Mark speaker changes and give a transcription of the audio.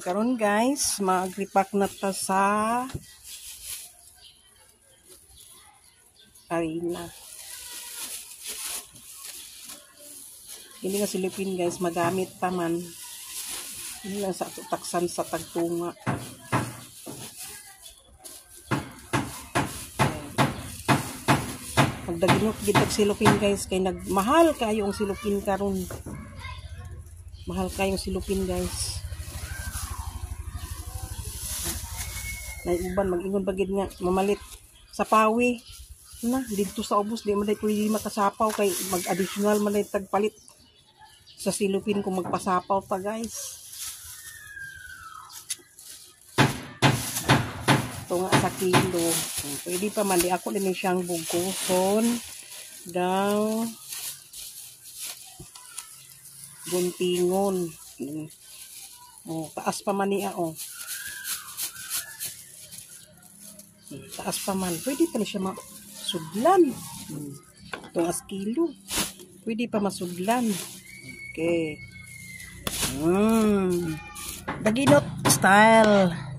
Speaker 1: Karon guys, mag-repack na ta sa arena. Hindi nga silipin guys, magamit pa man. Hindi lang sa taksan sa tagtunga. Magdaginot gitag silupin guys, kay nagmahal kayo ang silupin karon. Mahal kayong silupin guys. Na uban mag-ingon bagid nga mamalit sa pawi na dito sa ubos di man day pwede makasapaw kay mag-additional man day tagpalit sa silupin kung magpasapaw pa guys. Ito nga sa kilo pwede pa man di ako din siyang bugkoson daw guntingon. Taas pa man niya taas pa man. Pwede pa siya masudlan. Itong as kilo. Pwede pa masudlan. Okay. Daginot style.